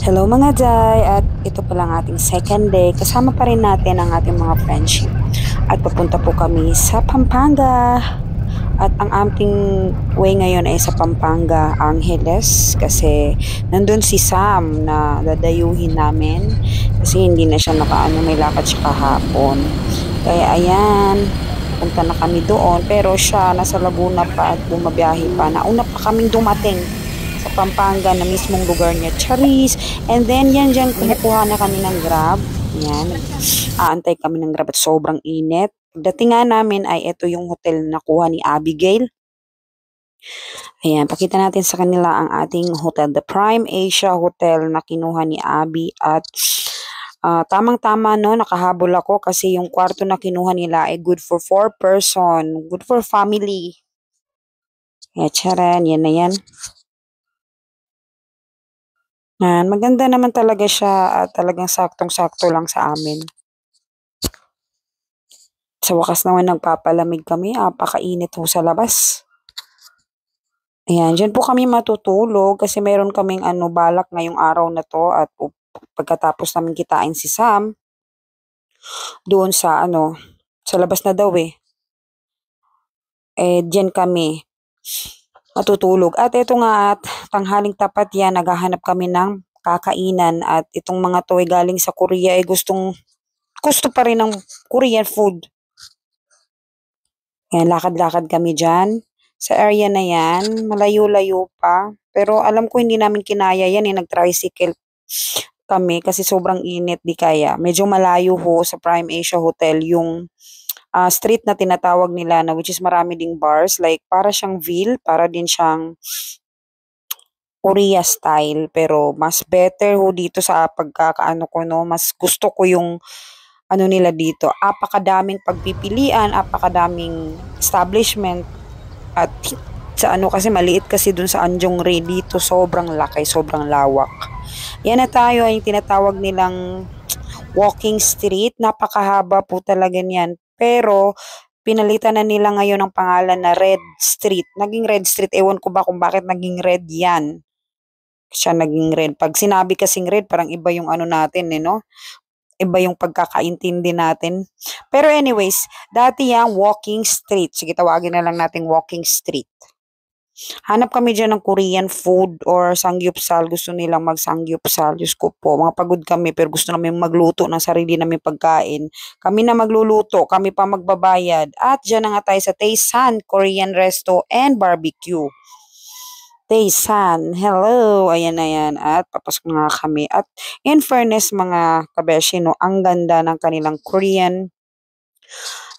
Hello mga Jai! At ito pa lang ating second day. Kasama pa rin natin ang ating mga friendship. At papunta po kami sa Pampanga. At ang ating way ngayon ay sa Pampanga, Angeles. Kasi nandun si Sam na dadayuhin namin. Kasi hindi na siya may lakad siya kahapon. Kaya ayan, punta na kami doon. Pero siya nasa Laguna pa at bumabiyahe pa. Nauna pa kaming dumating sa Pampanga na mismong lugar niya, Charis. And then yan dyan, kumukuha na kami ng Grab. Yan, aantay kami ng Grab at sobrang init. Pagdating nga namin ay ito yung hotel na nakuha ni Abigail. Ayan, pakita natin sa kanila ang ating hotel, the Prime Asia Hotel na kinuha ni Abby. At tamang-tama no, nakahabol ako kasi yung kwarto na kinuha nila ay good for 4 person, good for family. Kaya charan, yan na yan. Maganda naman talaga siya at talagang saktong-sakto lang sa amin. Sa wakas naman nagpapalamig kami, apakainit ho sa labas. Ayan, dyan po kami matutulog kasi meron kaming balak ngayong araw na to at pagkatapos namin kitain si Sam, doon sa sa labas na daw eh. Dyan kami matutulog. At ito nga at tanghaling tapat yan, naghahanap kami ng kakainan at itong mga to ay galing sa Korea ay gusto pa rin ng Korean food. Yan, lakad-lakad kami dyan. Sa area na yan, malayo-layo pa. Pero alam ko hindi namin kinaya yan nag-tricycle kami kasi sobrang init, di kaya. Medyo malayo ho sa Prime Asia Hotel yung street na tinatawag nila na which is marami ding bars. Like para siyang Ville, para din siyang Korea style. Pero mas better ho dito sa pagkakaano ko no. Mas gusto ko yung nila dito, apakadaming pagpipilian, apakadaming establishment at sa kasi maliit kasi dun sa Anjong Ray dito sobrang laki, sobrang lawak. Yan na tayo ay tinatawag nilang walking street, napakahaba po talaga niyan. Pero pinalitan na nila ngayon ng pangalan na Red Street. Naging Red Street, ewan ko ba kung bakit naging red yan. Siya naging red. Pag sinabi kasing red, parang iba yung natin no? Iba yung pagkakaintindi natin. Pero anyways, dati yung walking street. Sige, tawagin na lang natin walking street. Hanap kami dyan ng Korean food or sangyupsal. Gusto nilang mag-sangyupsal. Diyos ko po, mga pagod kami pero gusto namin magluto ng sarili namin pagkain. Kami na magluluto, kami pa magbabayad. At dyan na nga tayo sa Taesan Korean Resto and Barbecue. Taesan, hello, ayan na yan, at papasok na kami. At in fairness mga kabeshi, no, ang ganda ng kanilang Korean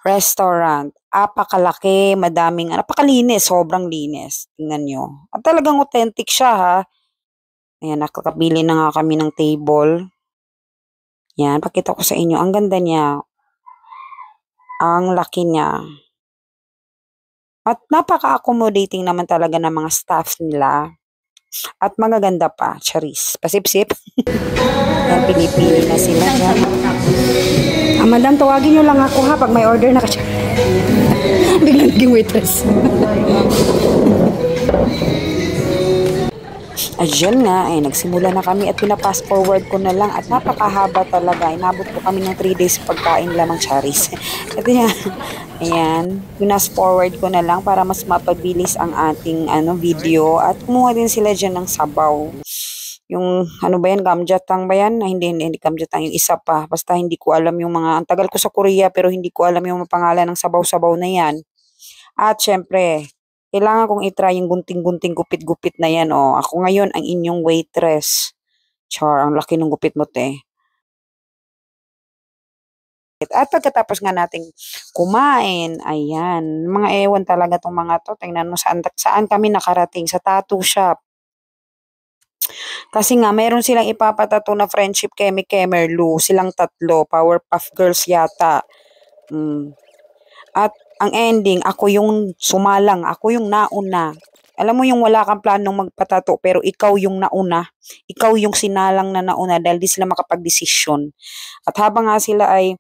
restaurant. Apakalaki, madaming, napakalinis, sobrang linis. Tingnan nyo. At talagang authentic siya ha. Ayan, nakakabili na nga kami ng table. Yan, pakita ko sa inyo, ang ganda niya. Ang laki niya. At napaka-accommodating naman talaga ng mga staff nila. At magaganda pa, Charis. Pasip-sip. Yan, pinipili na sila dyan. Madam, tawagin nyo lang ako ha pag may order na ka. Biglang naging waitress. Diyan nga, nagsimula na kami at pinapass forward ko na lang at napakahaba talaga. Inabot ko kami ng 3 days pagkain lamang, Charis. Ito yan. Ayan, pinas forward ko na lang para mas mapabilis ang ating video at kumuha din sila dyan ng sabaw. Yung ba yan, gamjatang ba yan? Hindi gamjatang, yung isa pa. Basta hindi ko alam yung mga, ang tagal ko sa Korea pero hindi ko alam yung pangalan ng sabaw-sabaw na yan. At syempre, kailangan kong itry yung gunting-gunting gupit-gupit na yan. Ako ngayon ang inyong waitress. Char, ang laki ng gupit mo te. At pagkatapos nga nating kumain, ayan, mga ewan talaga tong mga to. Tingnan mo saan kami nakarating, sa tattoo shop. Kasi nga, meron silang ipapatato na friendship kemi Kemerlu, silang tatlo, Powerpuff Girls yata. At ang ending, ako yung sumalang, ako yung nauna. Alam mo yung wala kang planong magpatato pero ikaw yung nauna. Ikaw yung sinalang na nauna dahil di sila makapag-desisyon. At habang nga sila ay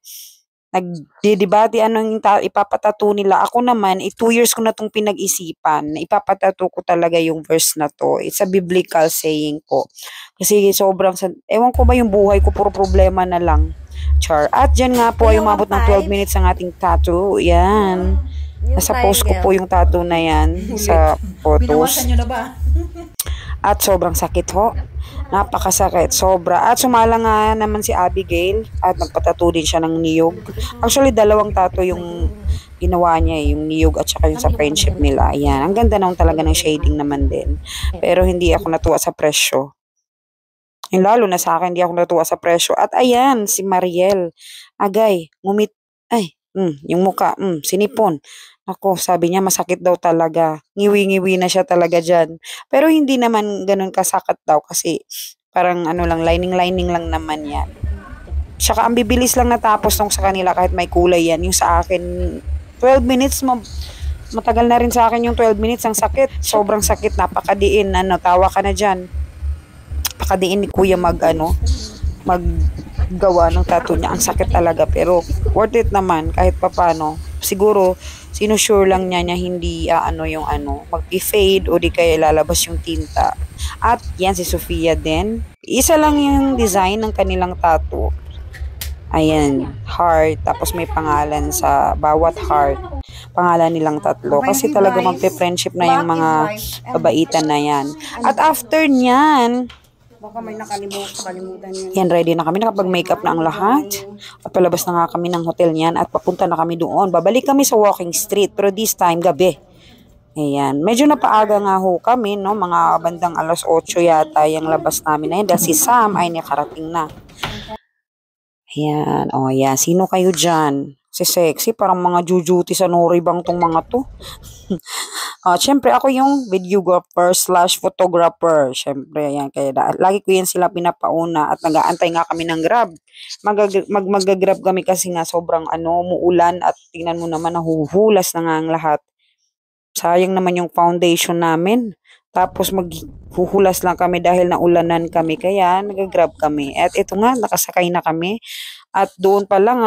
nagdedebate anong ipapatato nila. Ako naman, 2 years ko na itong pinag-isipan na ipapatato ko talaga yung verse na to. It's a biblical saying po. Kasi sobrang, ewan ko ba yung buhay ko, puro problema na lang. Char. At dyan nga po ay umabot ng 12 minutes ang ating tattoo. Yan. Nasa post ko po yung tattoo na yan sa photos. Binawasan nyo na ba? At sobrang sakit ho. Napakasakit. Sobra. At sumala nga naman si Abigail at nagpatato din siya ng niyog. Actually, 2 tattoo yung ginawa niya, yung niyog at saka yung sa friendship nila. Ayan. Ang ganda naman talaga ng shading naman din. Pero hindi ako natuwa sa presyo. Yung lalo na sa akin, hindi ako natuwa sa presyo. At ayan, si Mariel. Agay, yung muka, sinipon. Ako, sabi niya masakit daw talaga. Ngiwi-ngiwi na siya talaga dyan. Pero hindi naman ganun kasakit daw kasi parang lining-lining lang naman yan. Tsaka ang bibilis lang natapos nung sa kanila kahit may kulay yan. Yung sa akin, 12 minutes, matagal na rin sa akin yung 12 minutes. Ang sakit, sobrang sakit, napakadiin. Tawa ka na dyan. Napakadiin ni kuya maggawa ng tattoo niya. Ang sakit talaga pero worth it naman kahit papano. Siguro sinusure lang niya hindi mag-fade o di kaya lalabas yung tinta. At yan si Sofia din. Isa lang yung design ng kanilang tattoo. Ayan, heart. Tapos may pangalan sa bawat heart. Pangalan nilang tatlo. Kasi talaga magpe-friendship na yung mga babaitan na yan. At after nyan, Baka may nakalimutan yun. yan, ready na kami. Nakapag-makeup na ang lahat. At palabas na nga kami ng hotel niyan at papunta na kami doon. Babalik kami sa walking street pero this time gabi. Ayan. Medyo napaaga nga ho kami, no? Mga bandang 8:00 yata yung labas namin na yun. Dahil si Sam ay nakarating na. Ayan. O, ayan. Sino kayo dyan? Si sexy. Parang mga jujuti sa noribang tong mga to. Siyempre, ako yung videographer / photographer. Siyempre, ayan. Kaya lagi ko yan sila pinapauna at nag-aantay nga kami ng Grab. Mag-grab kami kasi nga sobrang umuulan at tingnan mo naman nahuhulas na nga ang lahat. Sayang naman yung foundation namin. Tapos maghuhulas lang kami dahil naulanan kami. Kaya nag-grab kami. At ito nga, nakasakay na kami. At doon pa lang,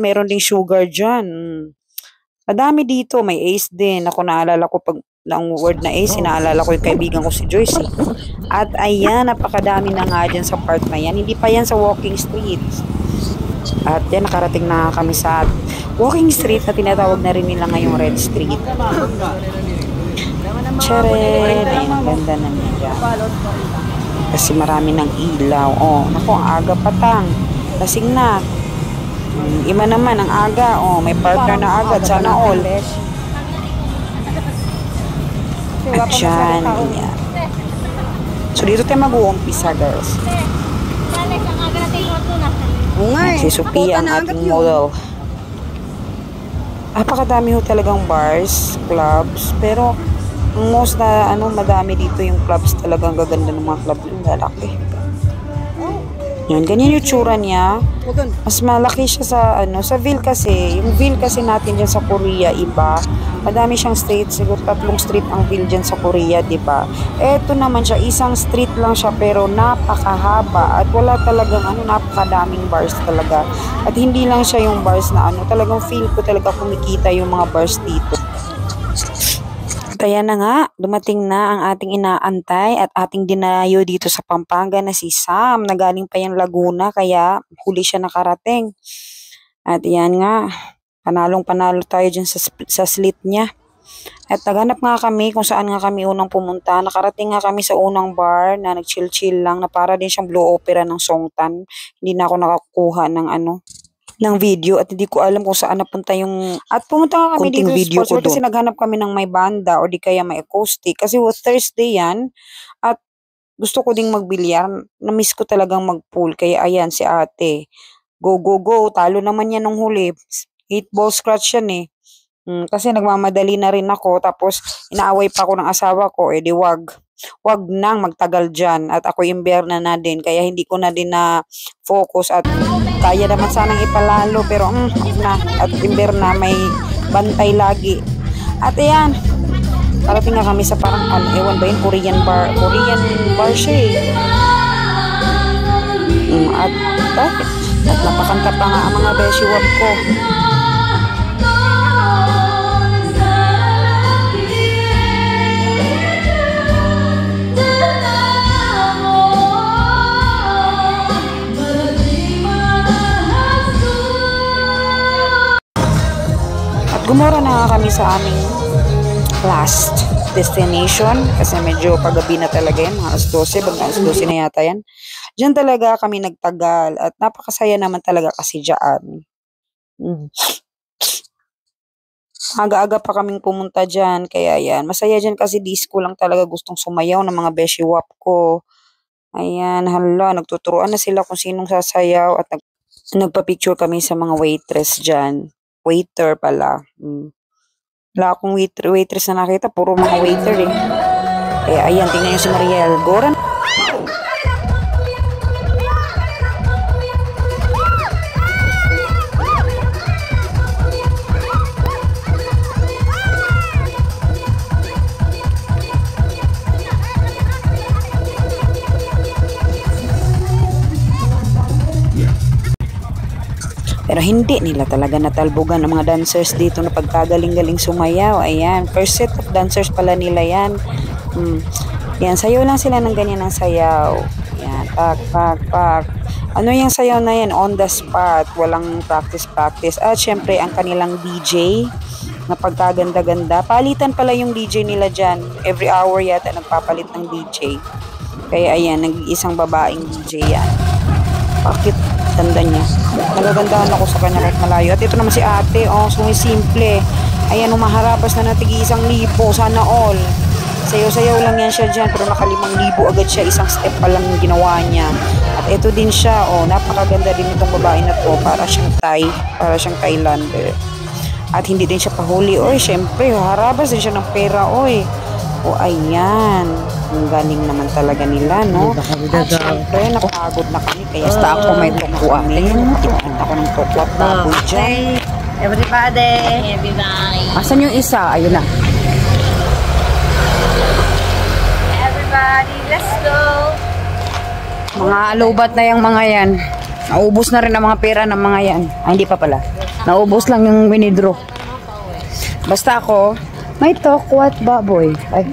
meron ding sugar dyan. Madami dito, may Ace din. Ako naalala ko pag ang word na Ace, naalala ko yung kaibigan ko si Joyce. At ayan, napakadami na nga dyan sa part na yan. Hindi pa yan sa walking street. At yan, nakarating na kami sa walking street na tinatawag na rin nila ngayong Red Street. Chared! Ayan, ang ganda na niya. Kasi marami ng ilaw. Naku, ang aga patang. Lasing na. Ima naman ang aga. May partner na agad. Sana all. At yan. So dito tayo mag-uumpisa, girls. Si Sophia ang ating model. Napakadami ho talagang bars, clubs. Pero ang most na madami dito yung clubs, talagang gaganda ng mga club yung lalaki. Yan, ganyan yung tsura niya. Mas malaki siya sa Ville kasi. Yung Ville kasi natin dyan sa Korea, iba. Madami siyang street. Siguro 3 street ang Ville dyan sa Korea, diba? Eto naman siya, isang street lang siya pero napakahaba. At wala talagang napakadaming bars talaga. At hindi lang siya yung bars na talagang feel ko talaga kumikita yung mga bars dito. Kaya na nga, dumating na ang ating inaantay at ating dinayo dito sa Pampanga na si Sam. Nagaling pa yung Laguna kaya huli siya nakarating. At yan nga, panalong-panalo tayo dyan sa slit niya. At naghanap nga kami kung saan nga kami unang pumunta. Nakarating nga kami sa unang bar na nag-chill-chill lang na para din siyang Blue Opera ng Songtan. Hindi na ako nakakuha ng video at hindi ko alam kung saan napunta yung at pumunta nga kami dito video ko kasi naghanap kami ng may banda o di kaya may acoustic kasi Thursday yan at gusto ko ding magbilyar, na-miss ko talagang mag-pool kaya ayan si ate go talo naman yan nung huli 8 ball scratch yan kasi nagmamadali na rin ako tapos inaaway pa ako ng asawa ko di wag nang magtagal dyan at ako imberna na din kaya hindi ko na din na focus at kaya naman sanang ipalalo pero at imberna may bantay lagi at ayan parating nga kami sa parang ewan ba yun Korean bar siya at At napakanta pa nga ang mga beshiwap ko. At gumora na nga kami sa aming last destination kasi medyo paggabi na talaga yan, mga alas 12, bang alas 12 na yata yan. Diyan talaga kami nagtagal at napakasaya naman talaga kasi dyan. Aga-aga pa kaming pumunta dyan, kaya yan. Masaya dyan kasi disco lang talaga gustong sumayaw ng mga beshiwap ko. Ayan, hala, nagtuturuan na sila kung sinong sasayaw at nagpa-picture kami sa mga waitress dyan. Waiter pala. Wala akong waitress na nakita, puro mga waiter eh. Kaya ayan, tingnan nyo si Mariel. Goran. Pero hindi nila talaga natalbogan ang mga dancers dito na pagkagaling-galing sumayaw. Ayan, first set of dancers pala nila yan. Yan, sayaw lang sila ng ganyan ng sayaw. Yan, pak, pak, pak. Ano yung sayaw na yan? On the spot. Walang practice. At syempre, ang kanilang DJ na pagkaganda-ganda. Palitan pala yung DJ nila dyan. Every hour yata nagpapalit ng DJ. Kaya ayan, nag-iisang babaeng DJ yan. Bakit? Ganda niya. Nagagandahan ako sa kanya kahit malayo. At ito naman si ate, sumisimple. Ayan, umaharapos na natig 1,000. Sana all. Sayaw-sayaw lang yan siya dyan, pero naka 5,000 agad siya. Isang step pa lang yung ginawa niya. At ito din siya, napakaganda din itong babae na to. Para siyang Thailander. At hindi din siya pahuli. Syempre, harabas din siya ng pera, ayan. Ang galing naman talaga nila, no? At syempre, napagod na kami. Kaya basta ako may tukuamin. Tipin ako ng toko at baboy dyan. Everybody! Asan yung isa? Ayun na. Everybody, let's go! Mga alobat na yung mga yan. Naubos na rin ang mga pera ng mga yan. Hindi pa pala. Naubos lang yung winidraw. Basta ako, may toko at baboy. Ay.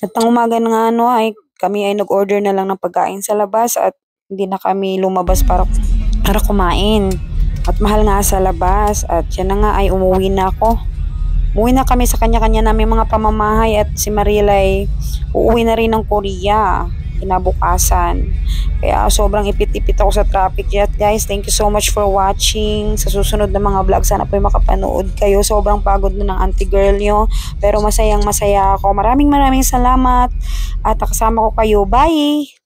At ang umaga na nga kami ay nag-order na lang ng pagkain sa labas at hindi na kami lumabas para kumain. At mahal nga sa labas at yan na nga ay umuwi na ako. Umuwi na kami sa kanya-kanya namin mga pamamahay at si Mariel ay uuwi na rin ng Korea kinabukasan. Kaya sobrang ipit-ipit ako sa traffic jet, guys. Thank you so much for watching. Sa susunod na mga vlog, sana po makapanood kayo. Sobrang pagod na ng auntie girl nyo. Pero masayang masaya ako. Maraming salamat. At kasama ko kayo. Bye!